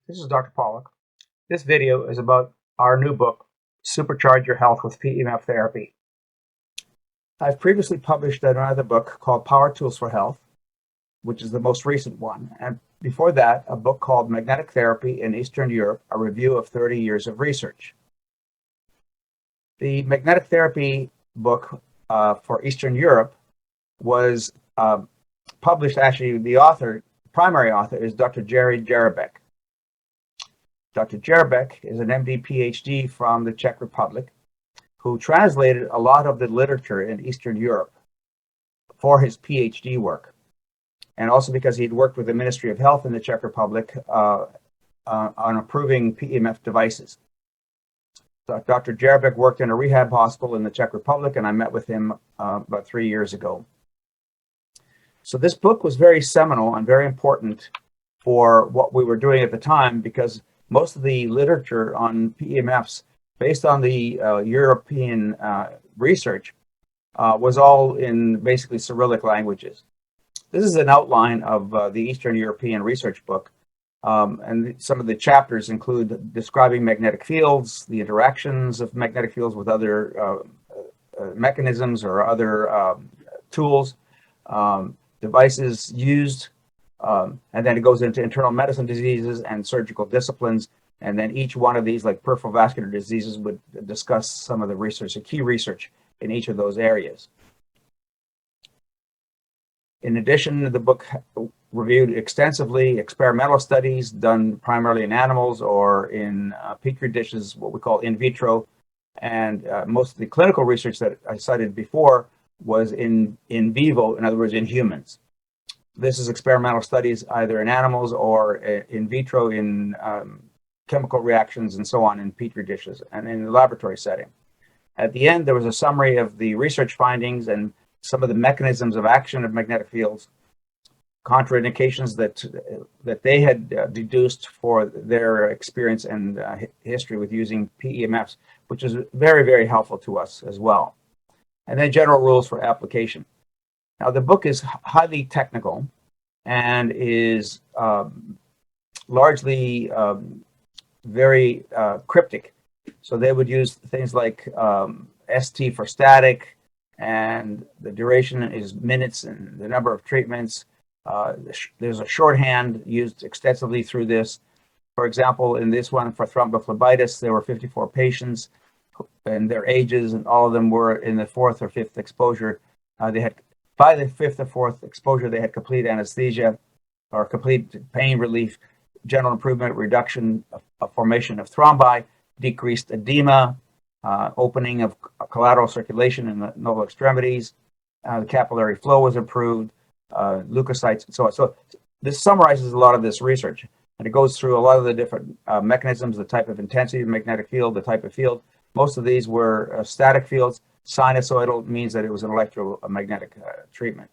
This is Dr. Pawluk. This video is about our new book, SuperCharge Your Health with PEMF Therapy. I've previously published another book called Power Tools for Health, which is the most recent one. And before that, a book called Magnetic Therapy in Eastern Europe, a review of 30 years of research. The magnetic therapy book for Eastern Europe was published, actually, the primary author is Dr. Jerry Jarabek. Dr. Jarabek is an MD PhD from the Czech Republic who translated a lot of the literature in Eastern Europe for his PhD work. And also because he'd worked with the Ministry of Health in the Czech Republic on approving PEMF devices. So Dr. Jarabek worked in a rehab hospital in the Czech Republic, and I met with him about 3 years ago. So this book was very seminal and very important for what we were doing at the time, because most of the literature on PEMFs, based on the European research, was all in basically Cyrillic languages. This is an outline of the Eastern European research book, and some of the chapters include describing magnetic fields, the interactions of magnetic fields with other mechanisms or other tools, devices used, and then it goes into internal medicine diseases and surgical disciplines. And then each one of these, like peripheral vascular diseases, would discuss some of the research, the key research in each of those areas. In addition, the book reviewed extensively experimental studies done primarily in animals or in petri dishes, what we call in vitro. And most of the clinical research that I cited before was in vivo, in other words, in humans. This is experimental studies either in animals or in vitro in chemical reactions and so on in petri dishes and in the laboratory setting. At the end, there was a summary of the research findings and some of the mechanisms of action of magnetic fields, contraindications that they had deduced for their experience and history with using PEMFs, which is very, very helpful to us as well. And then general rules for application. Now, the book is highly technical and is largely very cryptic. So they would use things like ST for static, and the duration is minutes, and the number of treatments. There's a shorthand used extensively through this. For example, in this one for thrombophlebitis, there were 54 patients and their ages, and all of them were in the fourth or fifth exposure. By the fifth or fourth exposure, they had complete anesthesia or complete pain relief, general improvement, reduction of formation of thrombi, decreased edema, opening of collateral circulation in the noble extremities, the capillary flow was improved, leukocytes, and so on. So this summarizes a lot of this research, and it goes through a lot of the different mechanisms, the type of intensity of magnetic field, the type of field. Most of these were static fields. Sinusoidal means that it was an electromagnetic treatment.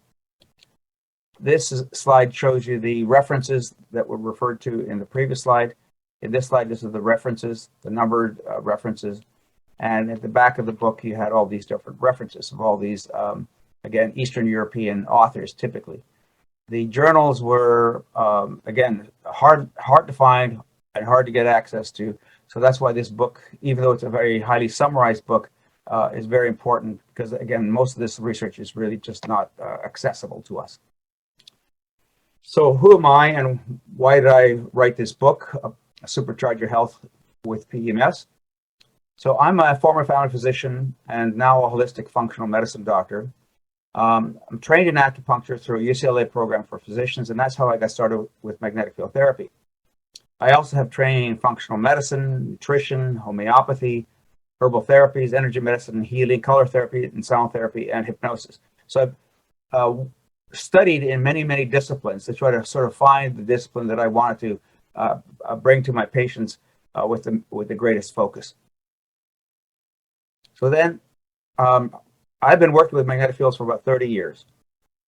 This slide shows you the references that were referred to in the previous slide. In this slide, this is the references, the numbered references. And at the back of the book, you had all these different references of all these, again, Eastern European authors, typically. The journals were, again, hard to find and hard to get access to. So that's why this book, even though it's a very highly summarized book, is very important, because, again, most of this research is really just not accessible to us. So who am I and why did I write this book, Supercharge Your Health with PEMFs? So I'm a former family physician and now a holistic functional medicine doctor. I'm trained in acupuncture through a UCLA program for physicians, and that's how I got started with magnetic field therapy. I also have training in functional medicine, nutrition, homeopathy, herbal therapies, energy medicine, healing, color therapy, and sound therapy, and hypnosis. So I've studied in many, many disciplines to try to sort of find the discipline that I wanted to bring to my patients with the greatest focus. So then I've been working with magnetic fields for about 30 years.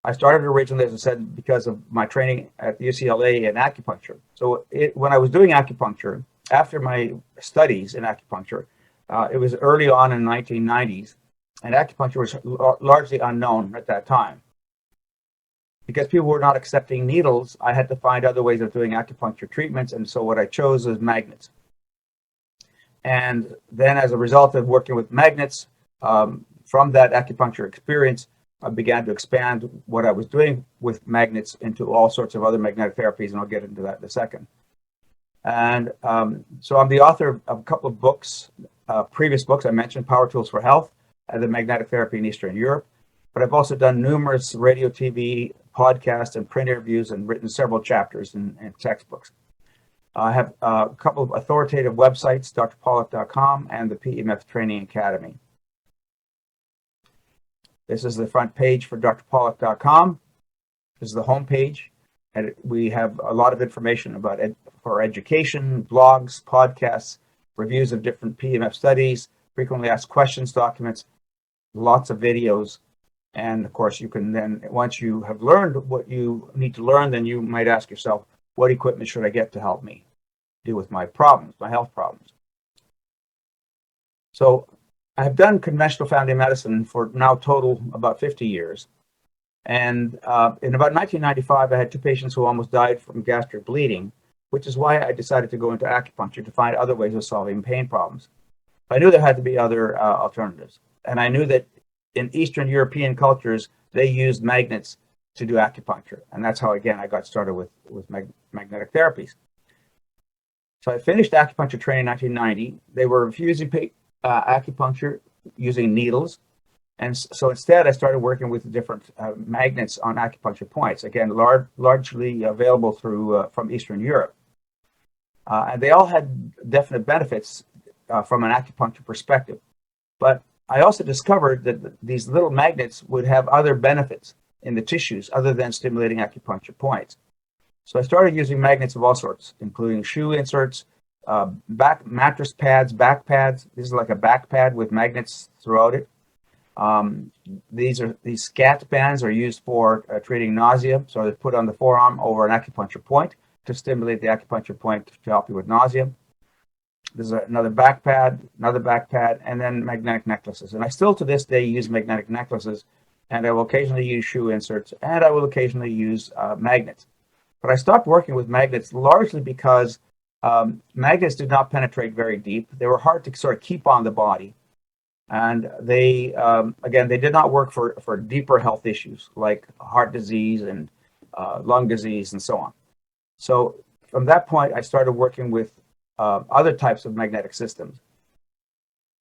I started originally, as I said, because of my training at UCLA in acupuncture. So when I was doing acupuncture, after my studies in acupuncture, it was early on in the 1990s, and acupuncture was largely unknown at that time. Because people were not accepting needles, I had to find other ways of doing acupuncture treatments, and so what I chose was magnets. And then as a result of working with magnets, from that acupuncture experience, I began to expand what I was doing with magnets into all sorts of other magnetic therapies, and I'll get into that in a second. And so I'm the author of a couple of books, previous books I mentioned, Power Tools for Health, and the Magnetic Therapy in Eastern Europe. But I've also done numerous radio, TV, podcast, and print interviews, and written several chapters in textbooks. I have a couple of authoritative websites, drpawluk.com and the PEMF Training Academy. This is the front page for drpawluk.com. This is the home page, and we have a lot of information about for education, blogs, podcasts, reviews of different PEMF studies, frequently asked questions documents, lots of videos. And of course, you can then, once you have learned what you need to learn, then you might ask yourself, what equipment should I get to help me deal with my problems, my health problems? So I've done conventional family medicine for now total about 50 years. And in about 1995, I had 2 patients who almost died from gastric bleeding, which is why I decided to go into acupuncture to find other ways of solving pain problems. I knew there had to be other alternatives. And I knew that in Eastern European cultures, they used magnets to do acupuncture. And that's how, again, I got started with magnetic therapies. So I finished acupuncture training in 1990. They were infusing acupuncture using needles. And so instead, I started working with different magnets on acupuncture points, again, largely available from Eastern Europe. And they all had definite benefits from an acupuncture perspective. But I also discovered that these little magnets would have other benefits in the tissues other than stimulating acupuncture points. So I started using magnets of all sorts, including shoe inserts, back mattress pads, back pads. This is like a back pad with magnets throughout it. These scat bands are used for treating nausea. So they're put on the forearm over an acupuncture point to stimulate the acupuncture point to help you with nausea. There's another back pad, and then magnetic necklaces. And I still to this day use magnetic necklaces, and I will occasionally use shoe inserts, and I will occasionally use magnets. But I stopped working with magnets largely because magnets did not penetrate very deep. They were hard to sort of keep on the body. And they, again, they did not work for deeper health issues like heart disease and lung disease and so on. So from that point, I started working with other types of magnetic systems.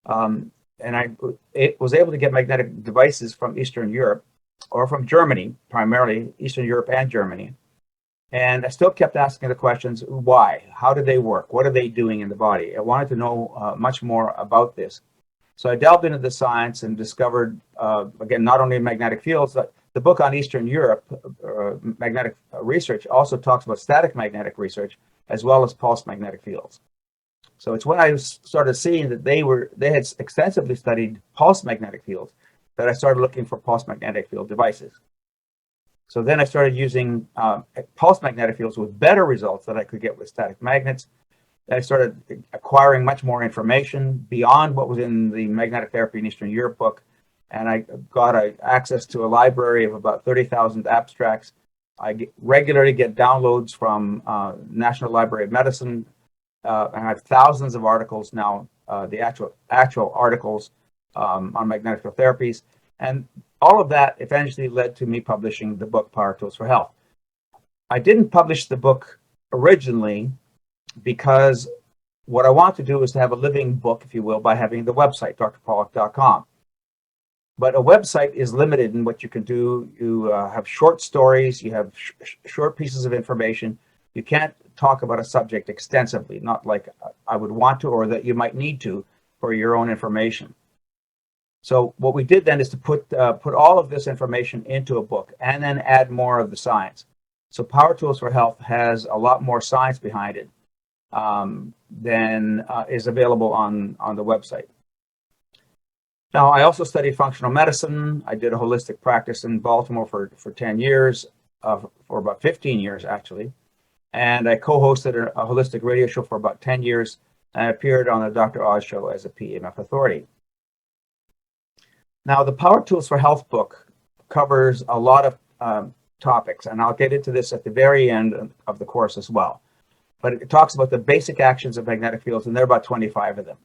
And I was able to get magnetic devices from Eastern Europe, or from Germany, primarily Eastern Europe and Germany. And I still kept asking the questions, why? How do they work? What are they doing in the body? I wanted to know much more about this. So I delved into the science and discovered, again, not only magnetic fields, but the book on Eastern Europe, magnetic research, also talks about static magnetic research, as well as pulse magnetic fields. So it's when I started seeing that they had extensively studied pulse magnetic fields that I started looking for pulse magnetic field devices. So then I started using pulse magnetic fields with better results that I could get with static magnets. I started acquiring much more information beyond what was in the Magnetic Therapy in Eastern Europe book, and I got access to a library of about 30,000 abstracts. I regularly get downloads from National Library of Medicine, and I have thousands of articles now, the actual articles on magnetic therapies, and all of that eventually led to me publishing the book Power Tools for Health. I didn't publish the book originally because what I want to do is to have a living book, if you will, by having the website, drpawluk.com. But a website is limited in what you can do. You have short stories, you have short pieces of information. You can't talk about a subject extensively, not like I would want to or that you might need to for your own information. So what we did then is to put all of this information into a book and then add more of the science. So Power Tools for Health has a lot more science behind it than is available on the website. Now, I also studied functional medicine. I did a holistic practice in Baltimore for 10 years, for about 15 years, actually. And I co-hosted a holistic radio show for about 10 years, and I appeared on the Dr. Oz show as a PEMF authority. Now, the Power Tools for Health book covers a lot of topics, and I'll get into this at the very end of the course as well. But it talks about the basic actions of magnetic fields, and there are about 25 of them.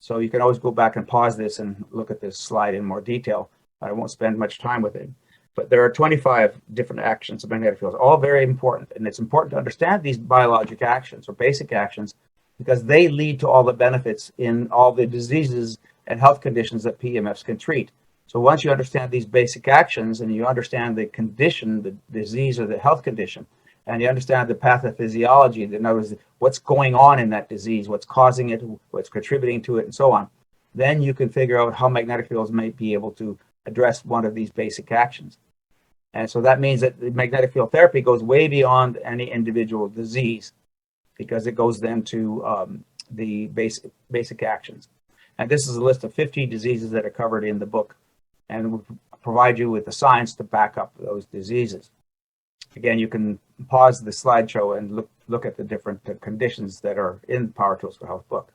So you can always go back and pause this and look at this slide in more detail. I won't spend much time with it. But there are 25 different actions of magnetic fields, all very important. And it's important to understand these biologic actions or basic actions because they lead to all the benefits in all the diseases and health conditions that PEMFs can treat. So once you understand these basic actions and you understand the condition, the disease or the health condition, and you understand the pathophysiology, in other words, what's going on in that disease, what's causing it, what's contributing to it, and so on, then you can figure out how magnetic fields may be able to address one of these basic actions. And so that means that the magnetic field therapy goes way beyond any individual disease because it goes then to the basic actions. And this is a list of 50 diseases that are covered in the book and will provide you with the science to back up those diseases. Again, you can pause the slideshow and look at the different conditions that are in the Power Tools for Health book.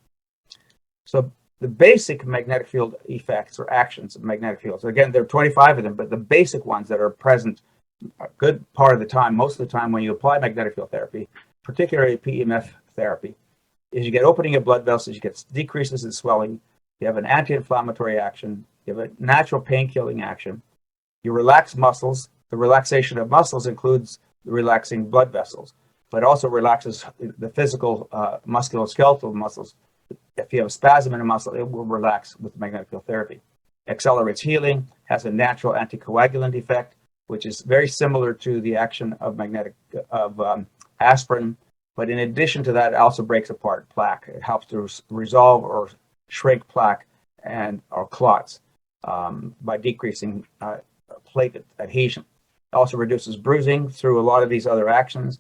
So the basic magnetic field effects or actions of magnetic fields, again, there are 25 of them, but the basic ones that are present a good part of the time, most of the time when you apply magnetic field therapy, particularly PEMF therapy, is you get opening of blood vessels, you get decreases in swelling, you have an anti-inflammatory action, you have a natural pain-killing action, you relax muscles. The relaxation of muscles includes relaxing blood vessels, but also relaxes the physical musculoskeletal muscles. If you have a spasm in a muscle, it will relax with magnetic field therapy. Accelerates healing, has a natural anticoagulant effect, which is very similar to the action of aspirin. But in addition to that, it also breaks apart plaque. It helps to resolve or shrink plaque or clots by decreasing platelet adhesion. It also reduces bruising through a lot of these other actions.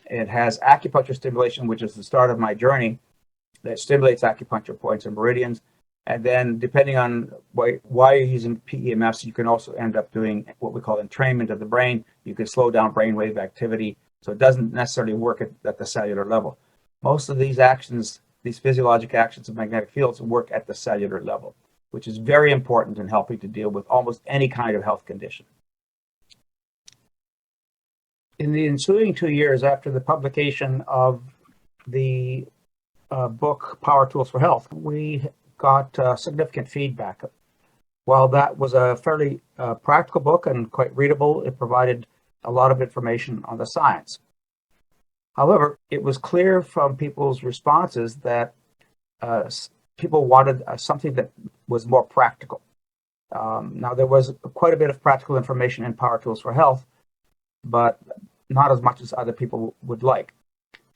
It has acupuncture stimulation, which is the start of my journey, that stimulates acupuncture points and meridians. And then depending on why you're using PEMFs, you can also end up doing what we call entrainment of the brain. You can slow down brainwave activity, so it doesn't necessarily work at the cellular level. Most of these actions, these physiologic actions of magnetic fields, work at the cellular level, which is very important in helping to deal with almost any kind of health condition. In the ensuing 2 years after the publication of the book, Power Tools for Health, we got significant feedback. While that was a fairly practical book and quite readable, it provided a lot of information on the science. However, it was clear from people's responses that people wanted something that was more practical. Now, there was quite a bit of practical information in Power Tools for Health, but not as much as other people would like.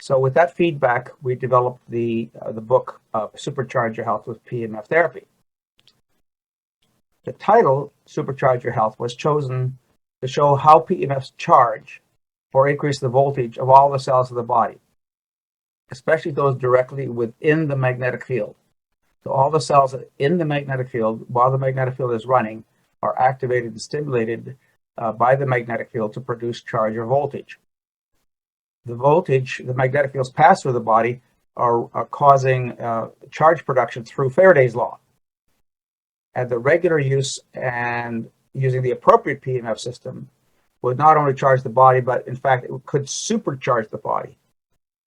So with that feedback, we developed the book, SuperCharge Your Health with PEMF Therapy. The title, SuperCharge Your Health, was chosen to show how PEMFs charge or increase the voltage of all the cells of the body, especially those directly within the magnetic field. So all the cells in the magnetic field, while the magnetic field is running, are activated and stimulated by the magnetic field to produce charge or voltage. The voltage, the magnetic fields pass through the body are causing charge production through Faraday's law. And the regular use and using the appropriate PEMF system would not only charge the body, but in fact, it could supercharge the body.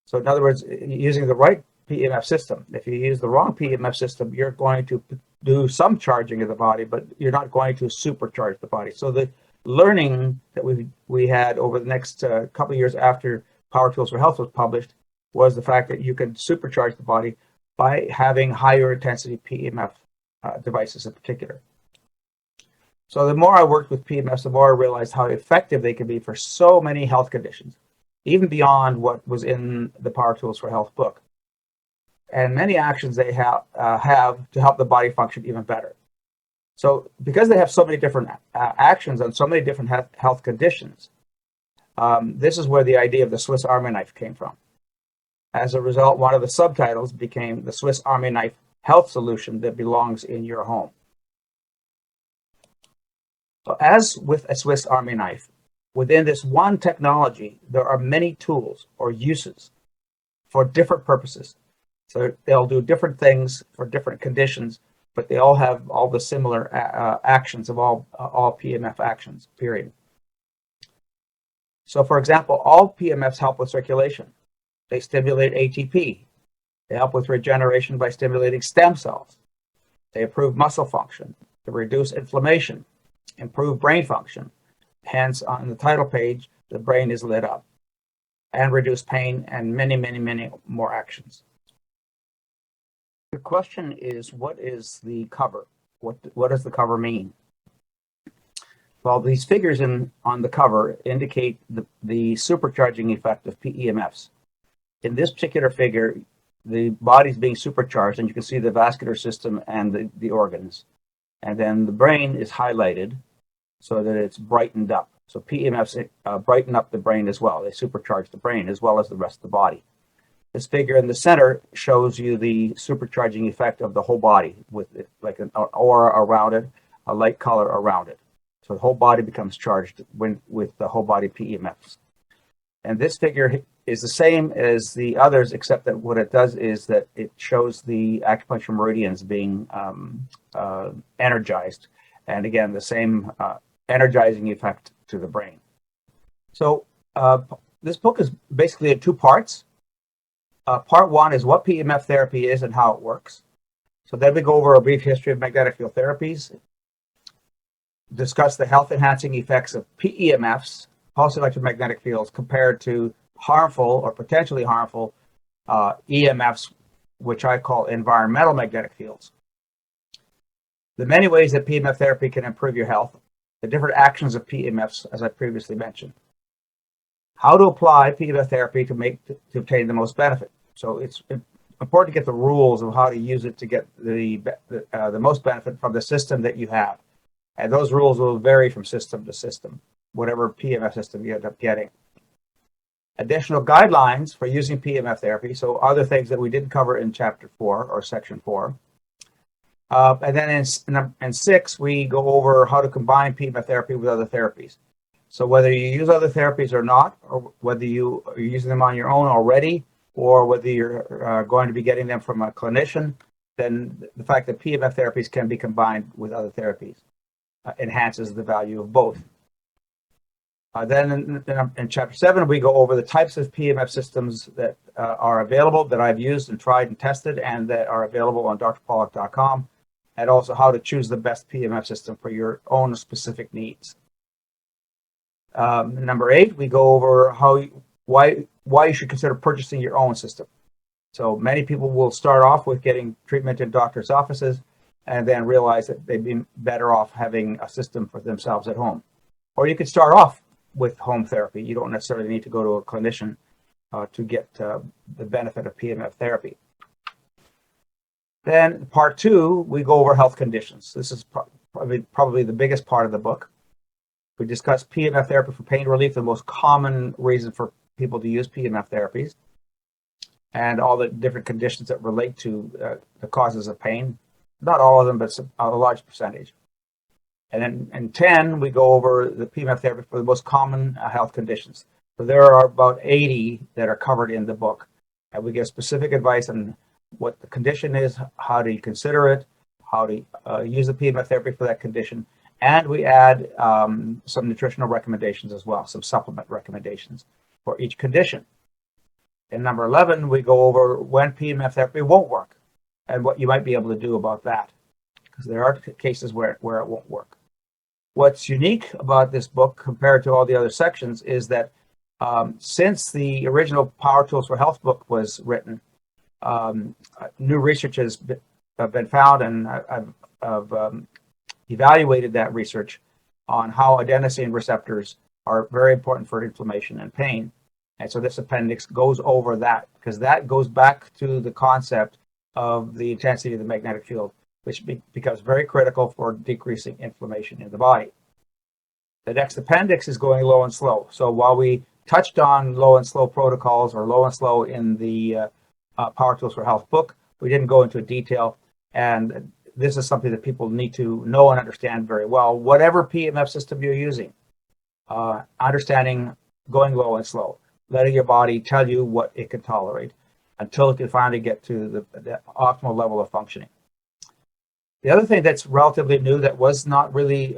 So in other words, using the right PEMF system, if you use the wrong PEMF system, you're going to do some charging of the body, but you're not going to supercharge the body. So the learning that we had over the next couple of years after Power Tools for Health was published was the fact that you can supercharge the body by having higher intensity PEMF devices in particular. So the more I worked with PEMFs, the more I realized how effective they can be for so many health conditions, even beyond what was in the Power Tools for Health book. And many actions they have to help the body function even better. So because they have so many different actions on so many different health conditions, this is where the idea of the Swiss Army knife came from. As a result, one of the subtitles became the Swiss Army knife health solution that belongs in your home. So as with a Swiss Army knife, within this one technology, there are many tools or uses for different purposes. So they'll do different things for different conditions, but they all have all the similar actions of all PEMF actions, period. So for example, all PEMFs help with circulation. They stimulate ATP. They help with regeneration by stimulating stem cells. They improve muscle function, they reduce inflammation, improve brain function. Hence, on the title page, the brain is lit up, and reduce pain, and many, many, many more actions. The question is, what is the cover? What does the cover mean? Well, these figures on the cover indicate the supercharging effect of PEMFs. In this particular figure, the body's being supercharged, and you can see the vascular system and the organs. And then the brain is highlighted so that it's brightened up. So PEMFs brighten up the brain as well. They supercharge the brain as well as the rest of the body. This figure in the center shows you the supercharging effect of the whole body with like an aura around it, a light color around it. So the whole body becomes charged with the whole body PEMFs. And this figure is the same as the others, except that what it does is that it shows the acupuncture meridians being energized. And again, the same energizing effect to the brain. So this book is basically in two parts. Part one is what PEMF therapy is and how it works. So then we go over a brief history of magnetic field therapies, discuss the health-enhancing effects of PEMFs, pulse electromagnetic fields, compared to harmful or potentially harmful EMFs, which I call environmental magnetic fields. The many ways that PEMF therapy can improve your health, the different actions of PEMFs, as I previously mentioned. How to apply PEMF therapy to obtain the most benefit. So it's important to get the rules of how to use it to get the most benefit from the system that you have. And those rules will vary from system to system, whatever PEMF system you end up getting. Additional guidelines for using PEMF therapy, so other things that we didn't cover in Chapter 4 or Section 4. And then in 6, we go over how to combine PEMF therapy with other therapies. So whether you use other therapies or not, or whether you are using them on your own already, or whether you're going to be getting them from a clinician, then the fact that PEMF therapies can be combined with other therapies enhances the value of both. Then in Chapter 7, we go over the types of PEMF systems that are available, that I've used and tried and tested, and that are available on drpawluk.com, and also how to choose the best PEMF system for your own specific needs. Number 8, we go over why you should consider purchasing your own system. So many people will start off with getting treatment in doctors' offices and then realize that they'd be better off having a system for themselves at home. Or you could start off with home therapy. You don't necessarily need to go to a clinician to get the benefit of PEMF therapy. Then part 2, we go over health conditions. This is probably the biggest part of the book. We discuss PEMF therapy for pain relief, the most common reason for people to use PEMF therapies, and all the different conditions that relate to the causes of pain. Not all of them, but a large percentage. And then in 10, we go over the PEMF therapy for the most common health conditions. So there are about 80 that are covered in the book. And we give specific advice on what the condition is, how to consider it, how to use the PEMF therapy for that condition. And we add some nutritional recommendations as well, some supplement recommendations for each condition. In number 11, we go over when PEMF therapy won't work and what you might be able to do about that, because there are cases where it won't work. What's unique about this book compared to all the other sections is that since the original Power Tools for Health book was written, new research has been found, and I've evaluated that research on how adenosine receptors are very important for inflammation and pain. And so this appendix goes over that, because that goes back to the concept of the intensity of the magnetic field, which becomes very critical for decreasing inflammation in the body. The next appendix is going low and slow. So while we touched on low and slow protocols, or low and slow in the Power Tools for Health book, we didn't go into detail. And this is something that people need to know and understand very well. Whatever PEMF system you're using, understanding going low and slow, letting your body tell you what it can tolerate until it can finally get to the optimal level of functioning. The other thing that's relatively new that was not really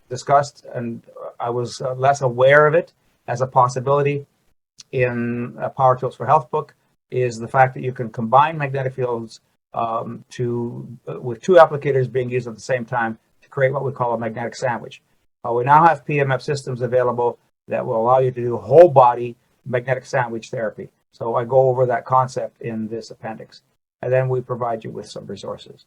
discussed, and I was less aware of it as a possibility in Power Tools for Health book is the fact that you can combine magnetic fields with two applicators being used at the same time to create what we call a magnetic sandwich. We now have PEMF systems available that will allow you to do whole body magnetic sandwich therapy. So I go over that concept in this appendix, and then we provide you with some resources.